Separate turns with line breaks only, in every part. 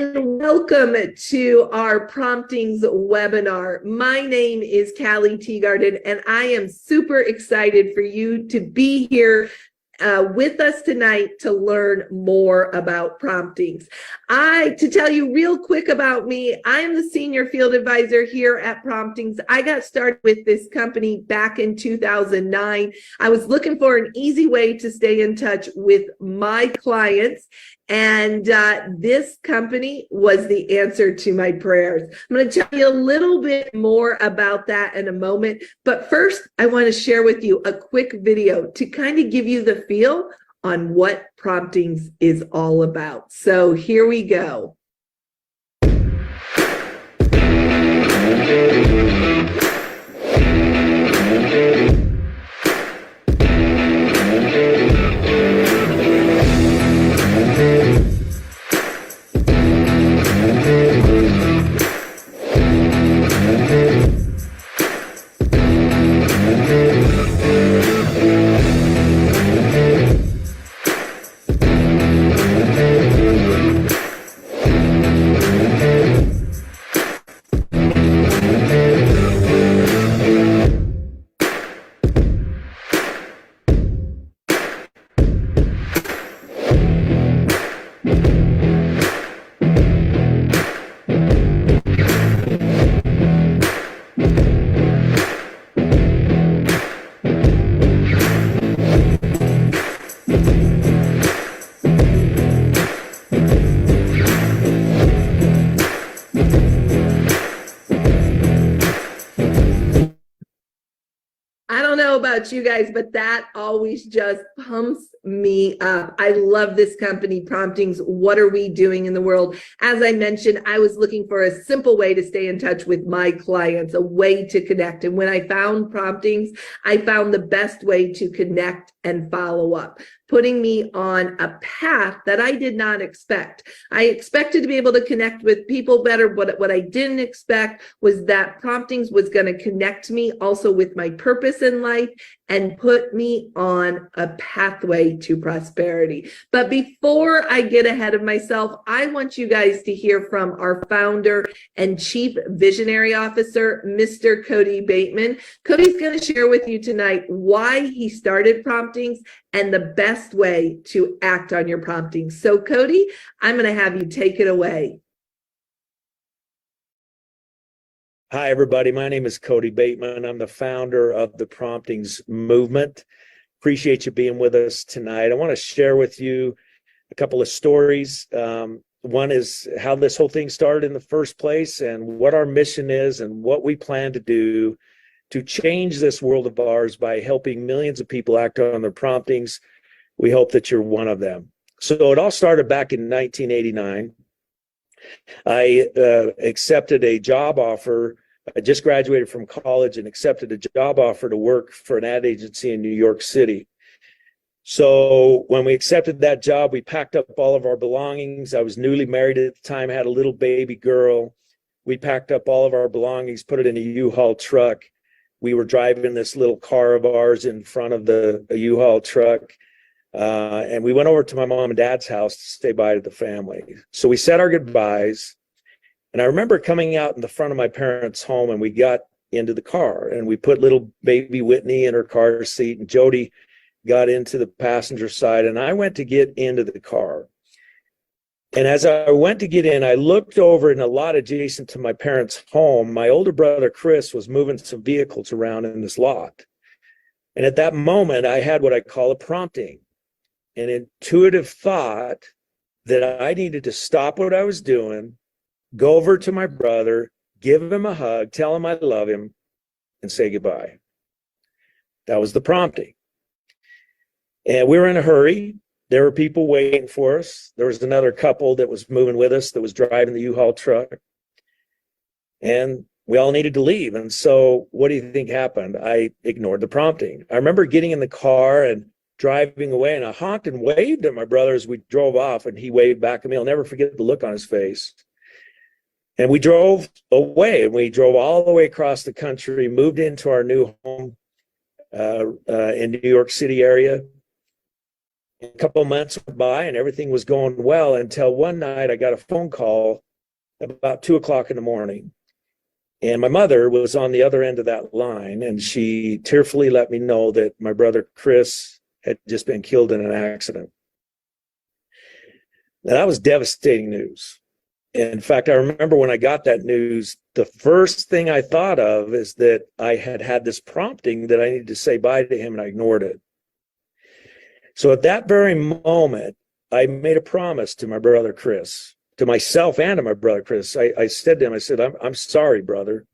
and welcome to our Promptings webinar. My name is Callie Teagarden, and I am super excited for you to be here with us tonight to learn more about promptings. To tell you real quick about me, I am the senior field advisor here at Promptings. I got started with this company back in 2009. I was looking for an easy way to stay in touch with my clients, and this company was the answer to my prayers. I'm going to tell you a little bit more about that in a moment. But first, I want to share with you a quick video to kind of give you the feel on what Promptings is all about. So here we go. About you guys, but that always just pumps me up. I love this company, Promptings. What are we doing in the world? As I mentioned, I was looking for a simple way to stay in touch with my clients, a way to connect. And when I found Promptings, I found the best way to connect and follow up, putting me on a path that I did not expect. I expected to be able to connect with people better, but what I didn't expect was that Promptings was going to connect me also with my purpose in life and put me on a pathway to prosperity. But before I get ahead of myself, I want you guys to hear from our founder and chief visionary officer, Mr. Cody Bateman. Cody's going to share with you tonight why he started Promptings and the best way to act on your promptings. So Cody, I'm going to have you take it away.
Hi, everybody. My name is Cody Bateman. I'm the founder of the Promptings movement. Appreciate you being with us tonight. I want to share with you a couple of stories. One is how this whole thing started in the first place and what our mission is and what we plan to do to change this world of ours by helping millions of people act on their promptings. We hope that you're one of them. So it all started back in 1989. I accepted a job offer. I just graduated from college and accepted a job offer to work for an ad agency in New York City. So when we accepted that job, we packed up all of our belongings. I was newly married at the time, had a little baby girl. We packed up all of our belongings, put it in a U-Haul truck. We were driving this little car of ours in front of the U-Haul truck. And we went over to my mom and dad's house to say bye to the family. So we said our goodbyes. And I remember coming out in the front of my parents' home, and we got into the car and we put little baby Whitney in her car seat, and Jody got into the passenger side, and I went to get into the car. And as I went to get in, I looked over in a lot adjacent to my parents' home. My older brother, Chris, was moving some vehicles around in this lot. And at that moment, I had what I call a prompting, an intuitive thought that I needed to stop what I was doing, go over to my brother, give him a hug, tell him I love him, and say goodbye. That was the prompting. And we were in a hurry. There were people waiting for us. There was another couple that was moving with us that was driving the U-Haul truck. And we all needed to leave. And so what do you think happened? I ignored the prompting. I remember getting in the car and driving away, and I honked and waved at my brother as we drove off, and he waved back at me. I'll never forget the look on his face. And we drove away, and we drove all the way across the country, moved into our new home in New York City area. A couple of months went by and everything was going well until one night I got a phone call about 2 o'clock in the morning. And my mother was on the other end of that line, and she tearfully let me know that my brother Chris had just been killed in an accident. Now, that was devastating news. In fact, I remember when I got that news, the first thing I thought of is that I had this prompting that I needed to say bye to him, and I ignored it. So at that very moment, I made a promise to my brother Chris, to myself and to my brother Chris. I said to him, I said, I'm sorry, brother,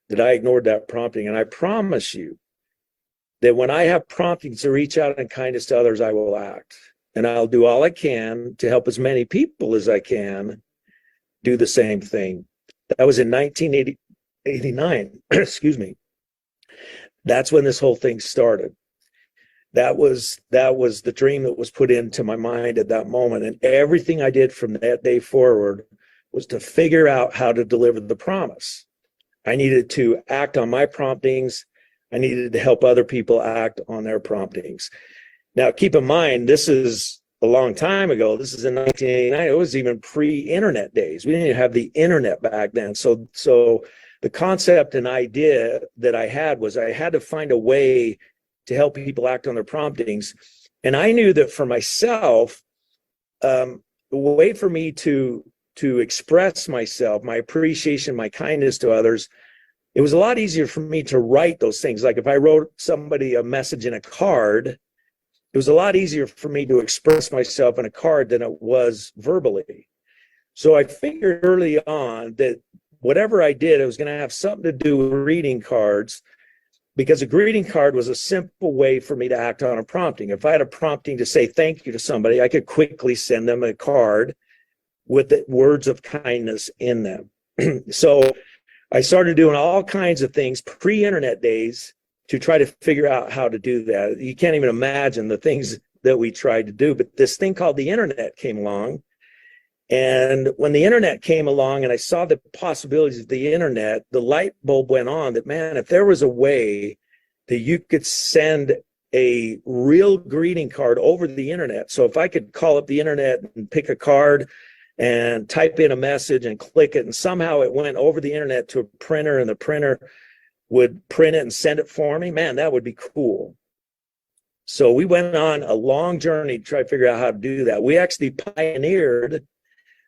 that I ignored that prompting. And I promise you that when I have promptings to reach out in kindness to others, I will act. And I'll do all I can to help as many people as I can do the same thing. That was in 1989. Excuse me. That's when this whole thing started. That was the dream that was put into my mind at that moment. And everything I did from that day forward was to figure out how to deliver the promise. I needed to act on my promptings. I needed to help other people act on their promptings. Now, keep in mind, this is a long time ago. This is in 1989. It was even pre-internet days. We didn't even have the internet back then. So the concept and idea that I had was I had to find a way to help people act on their promptings. And I knew that for myself, the way for me to express myself, my appreciation, my kindness to others, it was a lot easier for me to write those things. Like if I wrote somebody a message in a card, it was a lot easier for me to express myself in a card than it was verbally. So I figured early on that whatever I did, it was going to have something to do with reading cards, because a greeting card was a simple way for me to act on a prompting. If I had a prompting to say thank you to somebody, I could quickly send them a card with the words of kindness in them. So I started doing all kinds of things pre-internet days to try to figure out how to do that. You can't even imagine the things that we tried to do, but this thing called the internet came along. And when the internet came along and I saw the possibilities of the internet, the light bulb went on that, man, if there was a way that you could send a real greeting card over the internet. So if I could call up the internet and pick a card and type in a message and click it, and somehow it went over the internet to a printer and the printer would print it and send it for me, man, that would be cool. So we went on a long journey to try to figure out how to do that. We actually pioneered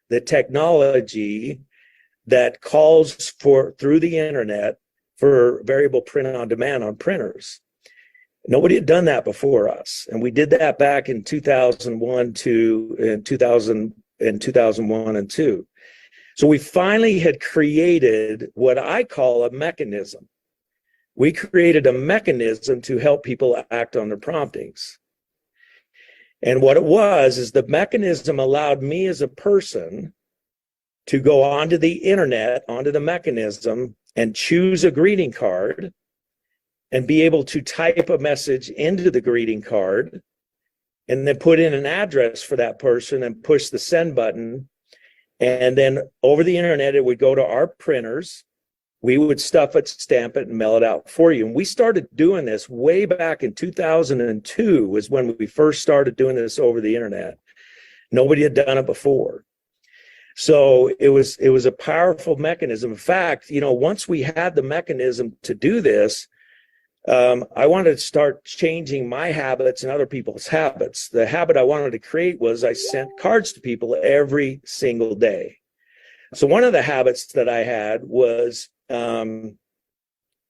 the technology that calls for through the internet for variable print on demand on printers. Nobody had done that before us. And we did that back in 2001 and 2001 and 2. So we finally had created what I call a mechanism. We created a mechanism to help people act on their promptings. And what it was is the mechanism allowed me as a person to go onto the internet, onto the mechanism, and choose a greeting card and be able to type a message into the greeting card and then put in an address for that person and push the send button. And then over the internet, it would go to our printers. We would stuff it, stamp it, and mail it out for you. And we started doing this way back in 2002 was when we first started doing this over the internet. Nobody had done it before. So it was a powerful mechanism. In fact, once we had the mechanism to do this, I wanted to start changing my habits and other people's habits. The habit I wanted to create was I sent cards to people every single day. So one of the habits that I had was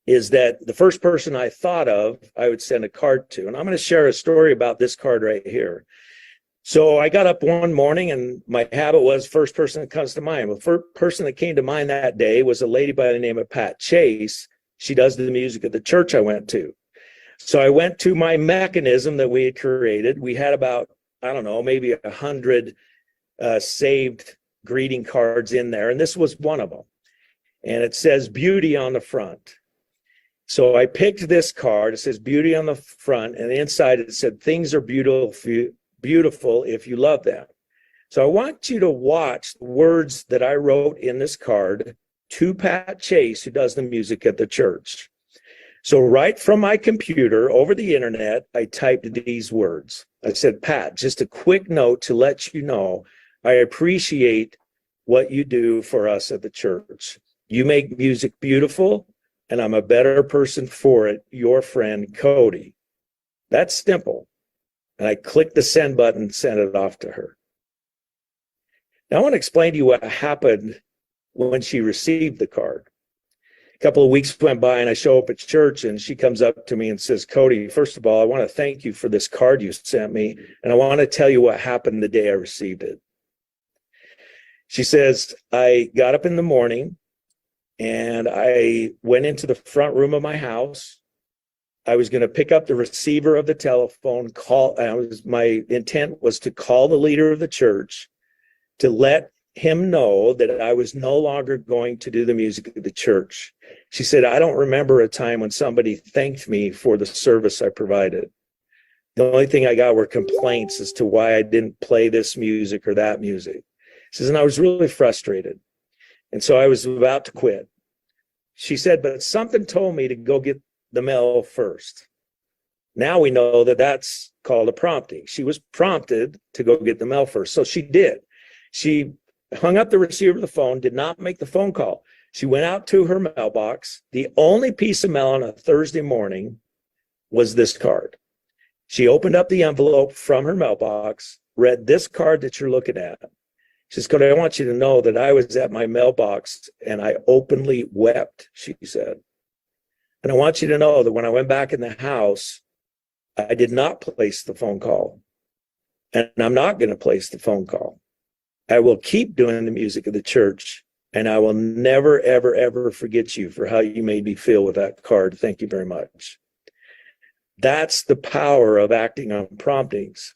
is that the first person I thought of, I would send a card to. And I'm going to share a story about this card right here. So I got up one morning and my habit was first person that comes to mind. The first person that came to mind that day was a lady by the name of Pat Chase. She does the music at the church I went to. So I went to my mechanism that we had created. We had about, I don't know, maybe 100 saved greeting cards in there. And this was one of them. And it says beauty on the front. So I picked this card. It says beauty on the front. And inside it said things are beautiful if you love them. So I want you to watch the words that I wrote in this card to Pat Chase, who does the music at the church. So right from my computer over the internet, I typed these words. I said, Pat, just a quick note to let you know, I appreciate what you do for us at the church. You make music beautiful, and I'm a better person for it. Your friend, Cody. That's simple. And I clicked the send button, sent it off to her. Now I want to explain to you what happened when she received the card. A couple of weeks went by and I show up at church and she comes up to me and says, Cody, first of all, I want to thank you for this card you sent me. And I want to tell you what happened the day I received it. She says, I got up in the morning and I went into the front room of my house. I was going to pick up the receiver of the telephone, my intent was to call the leader of the church to let him know that I was no longer going to do the music of the church. She said, I don't remember a time when somebody thanked me for the service I provided. The only thing I got were complaints as to why I didn't play this music or that music. She says, and I was really frustrated. And so I was about to quit. She said, but something told me to go get the mail first. Now we know that that's called a prompting. She was prompted to go get the mail first. So she did. She hung up the receiver of the phone, did not make the phone call. She went out to her mailbox. The only piece of mail on a Thursday morning was this card. She opened up the envelope from her mailbox, read this card that you're looking at. She says, Cody, I want you to know that I was at my mailbox and I openly wept, she said. And I want you to know that when I went back in the house, I did not place the phone call. And I'm not going to place the phone call. I will keep doing the music of the church, and I will never, ever, ever forget you for how you made me feel with that card. Thank you very much. That's the power of acting on promptings.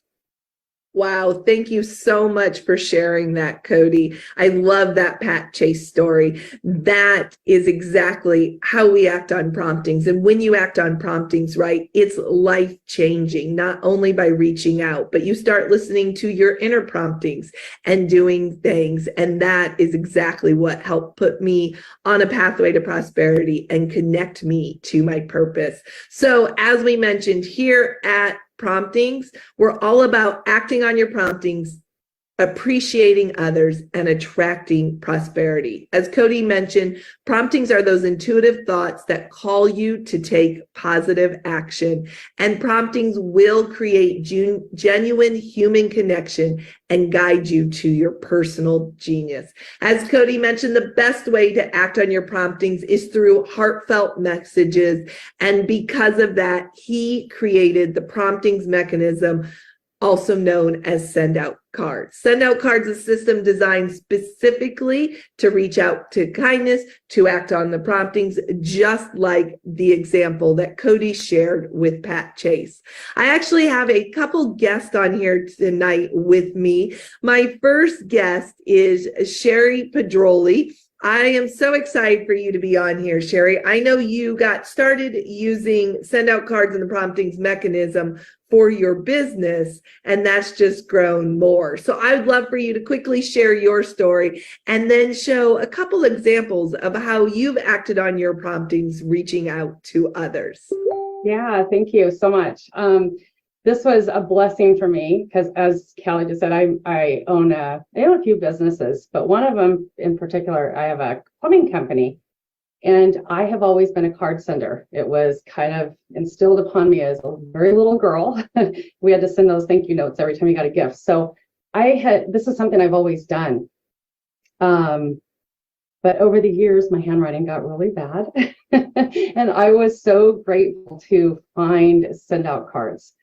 Wow, thank you so much for sharing that, Cody. I love that Pat Chase story. That is exactly how we act on promptings. And when you act on promptings, right, it's life-changing, not only by reaching out, but you start listening to your inner promptings and doing things. And that is exactly what helped put me on a pathway to prosperity and connect me to my purpose. So as we mentioned here at Promptings, we're all about acting on your promptings, appreciating others, and attracting prosperity. As Cody mentioned, promptings are those intuitive thoughts that call you to take positive action, and promptings will create genuine human connection and guide you to your personal genius. As Cody mentioned, the best way to act on your promptings is through heartfelt messages, and because of that, he created the promptings mechanism, also known as send out cards. Send out cards is a system designed specifically to reach out to kindness, to act on the promptings, just like the example that Cody shared with Pat Chase. I actually have a couple guests on here tonight with me. My first guest is Cherri Pedrioli. I am so excited for you to be on here, Cherri. I know you got started using send out cards and the promptings mechanism for your business, and that's just grown more. So I would love for you to quickly share your story and then show a couple examples of how you've acted on your promptings, reaching out to others.
Yeah, thank you so much. This was a blessing for me because, as Callie just said, I own a few businesses, but one of them in particular, I have a plumbing company, and I have always been a card sender. It was kind of instilled upon me as a very little girl. We had to send those thank you notes every time you got a gift. So this is something I've always done. But over the years, my handwriting got really bad, and I was so grateful to find send out cards.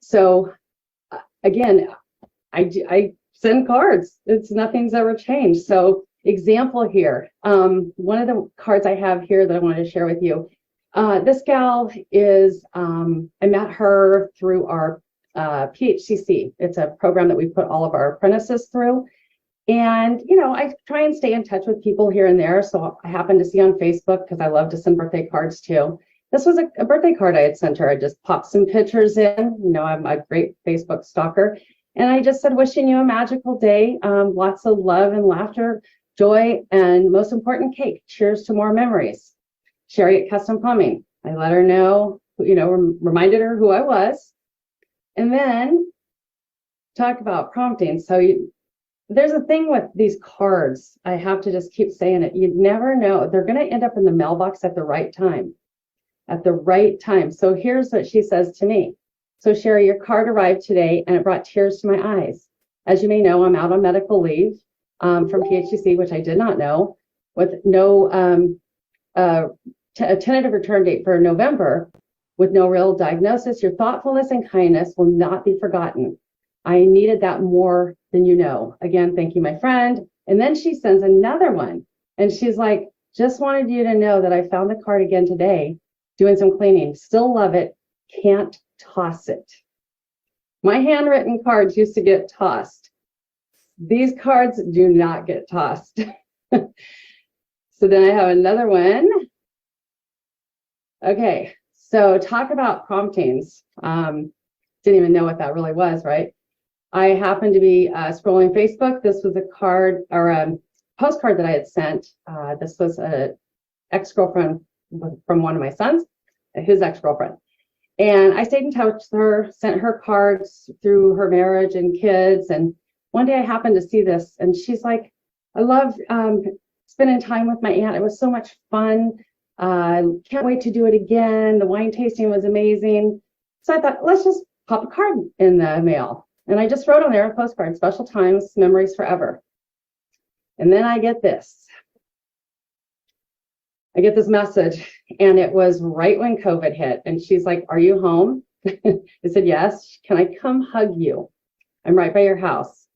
So again, I send cards. Nothing's ever changed. So example here, one of the cards I have here that I wanted to share with you, this gal is, I met her through our PHCC. It's a program that we put all of our apprentices through. And, I try and stay in touch with people here and there. So I happened to see on Facebook, because I love to send birthday cards too. This was a birthday card I had sent her. I just popped some pictures in. I'm a great Facebook stalker. And I just said, wishing you a magical day, lots of love and laughter, joy, and most important, cake. Cheers to more memories. Cherri at Custom Plumbing. I let her know, reminded her who I was. And then talk about prompting. So there's a thing with these cards. I have to just keep saying it. You never know. They're going to end up in the mailbox at the right time. At the right time. So here's what she says to me. So Cherri, your card arrived today and it brought tears to my eyes. As you may know, I'm out on medical leave from PHCC, which I did not know, with no a tentative return date for November, with no real diagnosis. Your thoughtfulness and kindness will not be forgotten. I needed that more than you know. Again, thank you, my friend. And then she sends another one. And she's like, just wanted you to know that I found the card again today, doing some cleaning. Still love it. Can't toss it. My handwritten cards used to get tossed. These cards do not get tossed. So then I have another one. Okay, so talk about promptings. Didn't even know what that really was, right? I happened to be scrolling Facebook. This was a card or a postcard that I had sent. This was an ex-girlfriend from one of my sons, his ex-girlfriend. And I stayed in touch with her, sent her cards through her marriage and kids. And one day I happened to see this and she's like, I love spending time with my aunt. It was so much fun. Can't wait to do it again. The wine tasting was amazing. So I thought, let's just pop a card in the mail. And I just wrote on there a postcard, special times, memories forever. And then I get this. I get this message, and it was right when COVID hit. And she's like, are you home? I said, yes. Can I come hug you? I'm right by your house.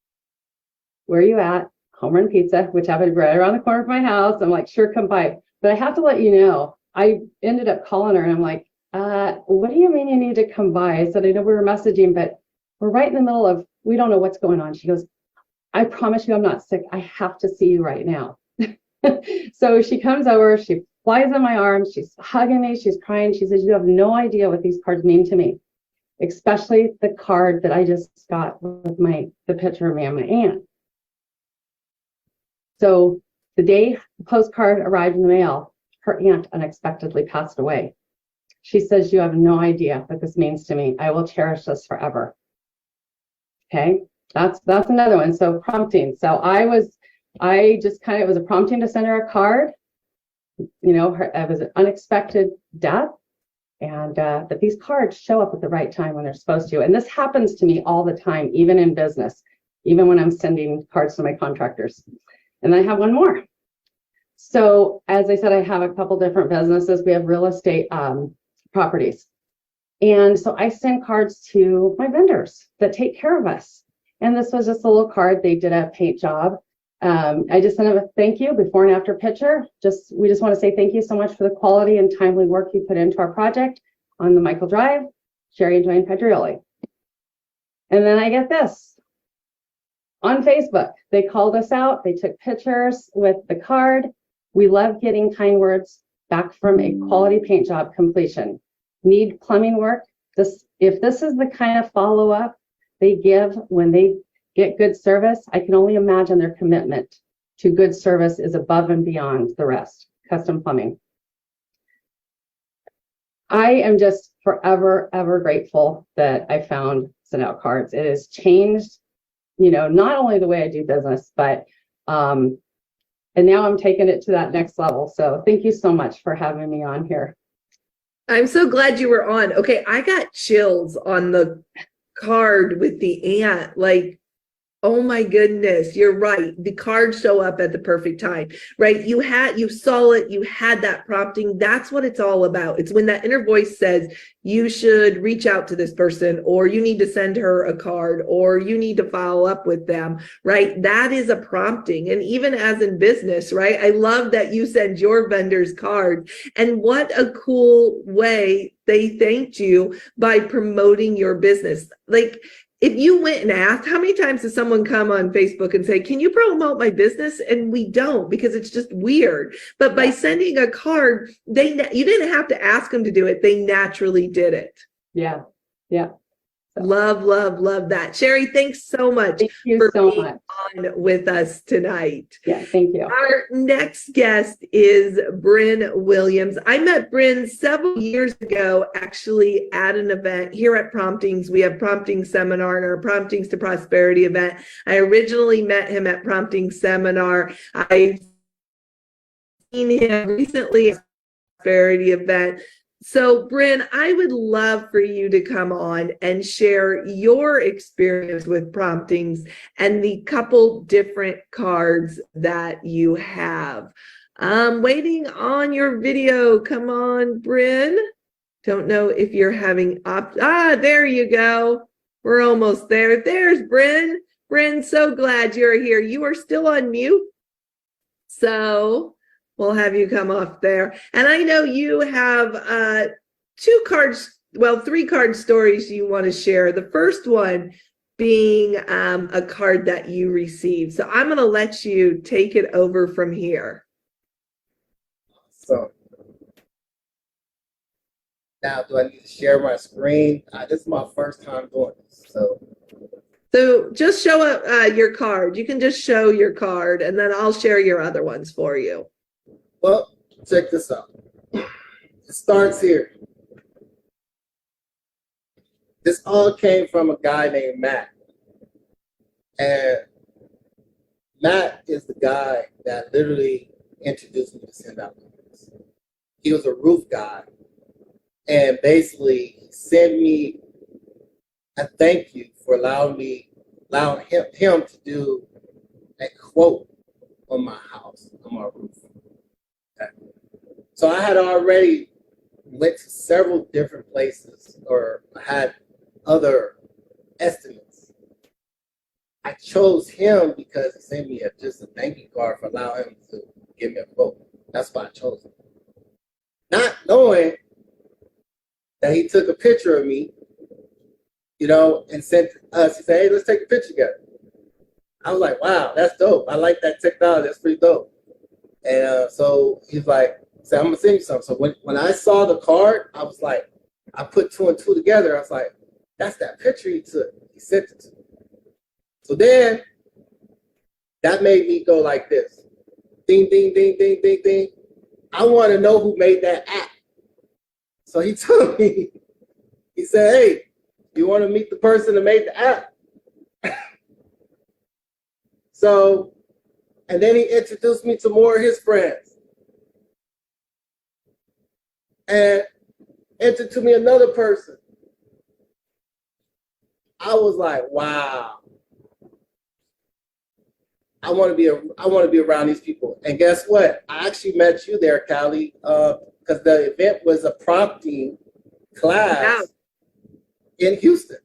Where are you at? Home Run Pizza, which happened right around the corner of my house. I'm like, sure, come by. But I have to let you know, I ended up calling her and I'm like, what do you mean you need to come by? I said, I know we were messaging, but we're right in the middle of, we don't know what's going on. She goes, I promise you I'm not sick. I have to see you right now. So she comes over, she flies in my arms, she's hugging me, she's crying. She says, you have no idea what these cards mean to me, especially the card that I just got with the picture of me and my aunt. So the day the postcard arrived in the mail, her aunt unexpectedly passed away. She says, you have no idea what this means to me. I will cherish this forever. Okay, that's another one. So prompting. So it was a prompting to send her a card. It was an unexpected death. And that these cards show up at the right time when they're supposed to. And this happens to me all the time, even in business, even when I'm sending cards to my contractors. And I have one more. So as I said, I have a couple different businesses. We have real estate properties. And so I send cards to my vendors that take care of us. And this was just a little card. They did a paint job. I just sent them a thank you before and after picture. We just want to say thank you so much for the quality and timely work you put into our project on the Michael Drive, Cherri and Dwayne Pedrioli. And then I get this. On Facebook, they called us out. They took pictures with the card. We love getting kind words back from a quality paint job completion. Need plumbing work? If this is the kind of follow-up they give when they get good service, I can only imagine their commitment to good service is above and beyond the rest. Custom Plumbing. I am just forever, ever grateful that I found Send Out Cards. It has changed, not only the way I do business, but and now I'm taking it to that next level. So thank you so much for having me on here.
I'm so glad you were on. Okay, I got chills on the card with the aunt. Like, oh my goodness, you're right. The cards show up at the perfect time, right? You saw it, you had that prompting. That's what it's all about. It's when that inner voice says, you should reach out to this person, or you need to send her a card, or you need to follow up with them, right? That is a prompting. And even as in business, right? I love that you send your vendors cards. And what a cool way they thanked you by promoting your business. Like, if you went and asked, how many times does someone come on Facebook and say, can you promote my business? And we don't, because it's just weird. But by sending a card, you didn't have to ask them to do it. They naturally did it.
Yeah. Yeah.
Love, love, love that. Cherri, thanks so much
Thank you
for
so
being
much.
on with us tonight.
Yeah, thank you.
Our next guest is Bryn Williams. I met Bryn several years ago, actually, at an event here at Promptings. We have Prompting Seminar and our Promptings to Prosperity event. I originally met him at Prompting Seminar. I've seen him recently at Prosperity event. So, Bryn, I would love for you to come on and share your experience with Promptings and the couple different cards that you have. I'm waiting on your video. Come on, Bryn. Don't know if you're having there you go. We're almost there. There's Bryn. Bryn, so glad you're here. You are still on mute. So we'll have you come off there. And I know you have three card stories you want to share. The first one being a card that you received. So I'm going to let you take it over from here.
So now, do I need to share my screen? This is my first time doing this.
So just show up your card. You can just show your card, and then I'll share your other ones for you.
Well, check this out. It starts here. This all came from a guy named Matt. And Matt is the guy that literally introduced me to send out cards. He was a roof guy. And basically he sent me a thank you for allowing him to do a quote on my house, on my roof. Okay. So I had already went to several different places or had other estimates. I chose him because he sent me just a thank you card for allowing him to give me a quote. That's why I chose him. Not knowing that he took a picture of me, and sent us. He said, "Hey, let's take a picture together." I was like, "Wow, that's dope. I like that technology. That's pretty dope." And so he's like, "I'm gonna send you something." So when I saw the card, I was like, I put two and two together. I was like, "That's that picture he took. He sent it to me." So then that made me go like this: ding, ding, ding, ding, ding, ding. I want to know who made that app. So he told me, he said, "Hey, you want to meet the person that made the app?" So, and then he introduced me to more of his friends. And introduced me another person. I was like, wow. I want to be around these people. And guess what? I actually met you there, Callie, because the event was a prompting class in Houston.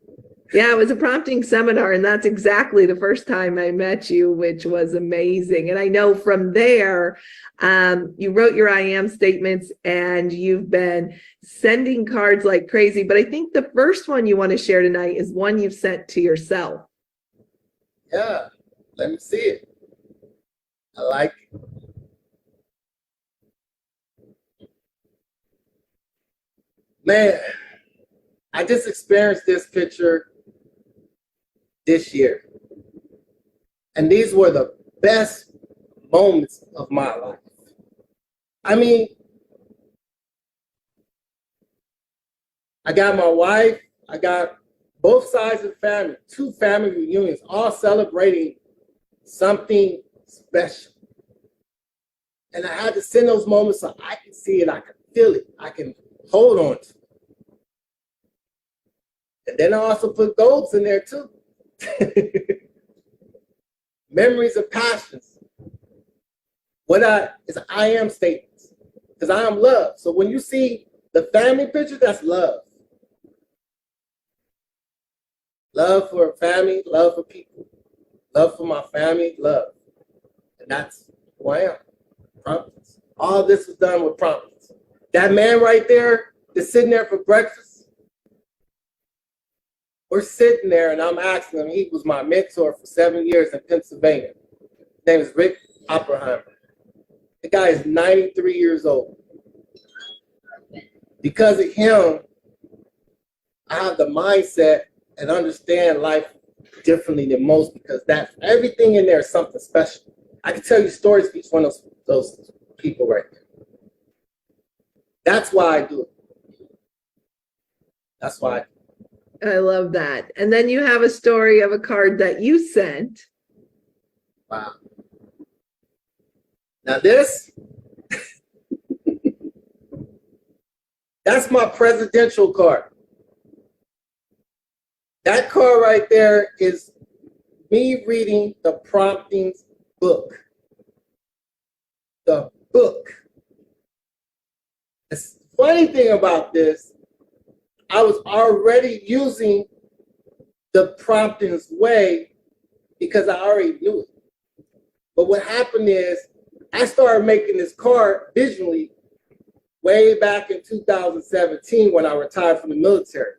Yeah, it was a prompting seminar, and that's exactly the first time I met you, which was amazing. And I know from there, you wrote your I am statements, and you've been sending cards like crazy. But I think the first one you want to share tonight is one you've sent to yourself.
Yeah, let me see it. I like it. Man, I just experienced this picture this year. And these were the best moments of my life. I mean, I got my wife, I got both sides of the family, 2 family reunions, all celebrating something special. And I had to send those moments so I can see it, I can feel it, I can hold on to it. And then I also put goals in there too. Memories and passions. It's I am statements. Because I am love. So when you see the family picture, that's love. Love for family, love for people. Love for my family, love. And that's who I am. Promptings. All this was done with promptings. That man right there that's sitting there for breakfast, we're sitting there and I'm asking him, he was my mentor for 7 years in Pennsylvania. His name is Rick Oppenheimer. The guy is 93 years old. Because of him, I have the mindset and understand life differently than most because that everything in there is something special. I can tell you stories for each one of those people right there. That's why I do it. That's why I do it.
I love that. And then you have a story of a card that you sent.
Wow. Now this, that's my presidential card. That card right there is me reading the Promptings book. The book. The funny thing about this, I was already using the Promptings way because I already knew it. But what happened is I started making this card visually way back in 2017 when I retired from the military.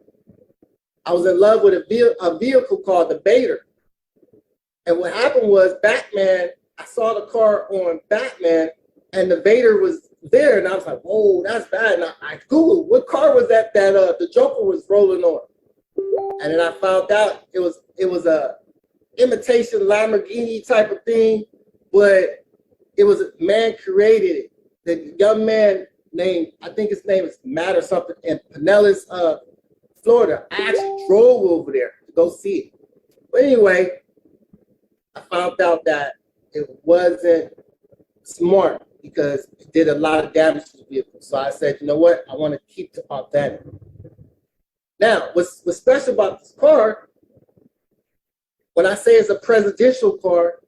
I was in love with a vehicle called the Vader. And what happened was Batman, I saw the car on Batman and the Vader was there. And I was like, whoa, that's bad. And I Googled what car was that the Joker was rolling on. And then I found out it was a imitation Lamborghini type of thing, but it was a man created it. The young man named, I think his name is Matt or something, in Pinellas, Florida. I actually drove over there to go see it. But anyway, I found out that it wasn't smart because it did a lot of damage to the vehicle. So I said, you know what? I want to keep the authentic. Now, what's special about this car, when I say it's a presidential car,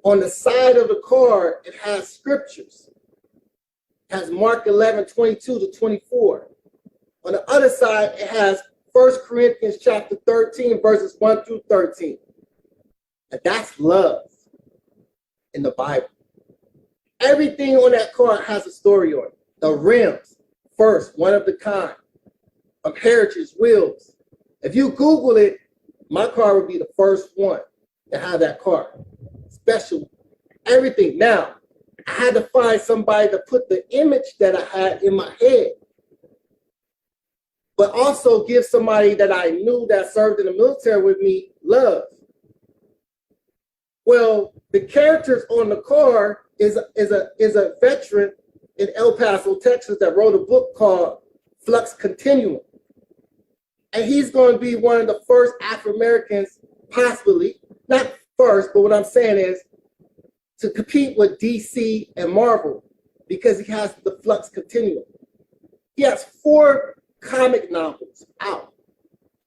on the side of the car, it has scriptures. It has Mark 11:22-24. On the other side, it has 1 Corinthians chapter 13, verses 1-13. And that's love in the Bible. Everything on that car has a story on it. The rims, first, one of the kind, of Heritage wheels. If you Google it, my car would be the first one to have that car. Special, everything. Now, I had to find somebody to put the image that I had in my head, but also give somebody that I knew that served in the military with me love. Well, the characters on the car is a veteran in El Paso, Texas, that wrote a book called Flux Continuum. And he's going to be one of the first Afro-Americans, possibly, not first, but what I'm saying is to compete with DC and Marvel because he has the Flux Continuum. He has 4 comic novels out.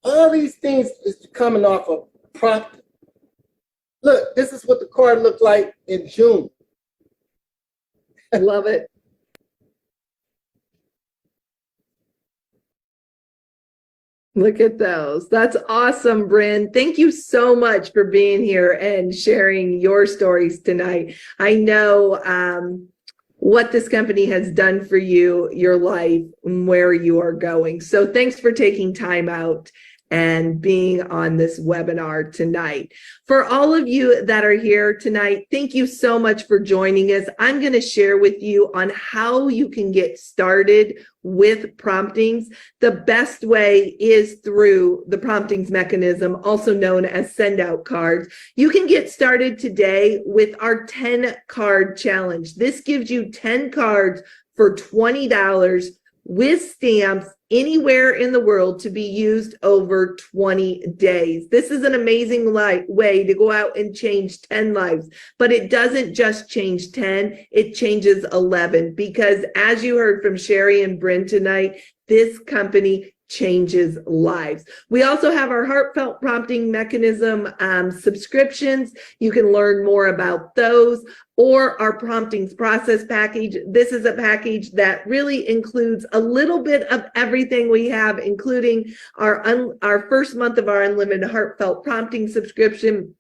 All these things is coming off of Promptings. Look, this is what the card looked like in June.
I love it. Look at those. That's awesome, Bryn. Thank you so much for being here and sharing your stories tonight. I know what this company has done for you, your life, and where you are going. So thanks for taking time out and being on this webinar tonight. For all of you that are here tonight, thank you so much for joining us. I'm going to share with you on how you can get started with Promptings. The best way is through the Promptings mechanism, also known as send out cards. You can get started today with our 10 card challenge. This gives you 10 cards for $20 with stamps anywhere in the world to be used over 20 days. This is an amazing way to go out and change 10 lives, but it doesn't just change 10, it changes 11, because as you heard from Cherri and Bryn tonight, this company changes lives. We also have our heartfelt prompting mechanism subscriptions. You can learn more about those, or our promptings process package. This is a package that really includes a little bit of everything we have, including our first month of our unlimited heartfelt prompting subscription,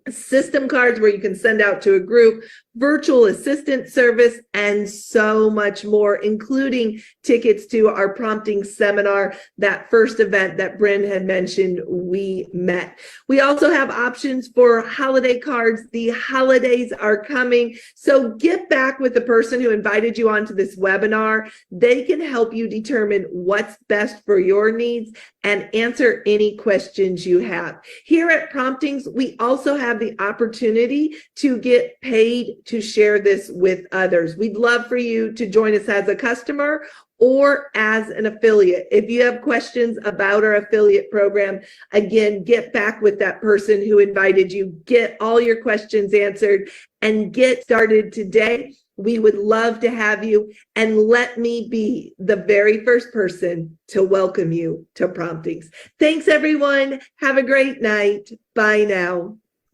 system cards where you can send out to a group, virtual assistant service, and so much more, including tickets to our prompting seminar, that first event that Bryn had mentioned we met. We also have options for holiday cards. The holidays are coming, so get back with the person who invited you onto this webinar. They can help you determine what's best for your needs and answer any questions you have. Here at Promptings, we also have the opportunity to get paid to share this with others. We'd love for you to join us as a customer or as an affiliate. If you have questions about our affiliate program, again, get back with that person who invited you, get all your questions answered, and get started today. We would love to have you, and let me be the very first person to welcome you to Promptings. Thanks, everyone. Have a great night. Bye now.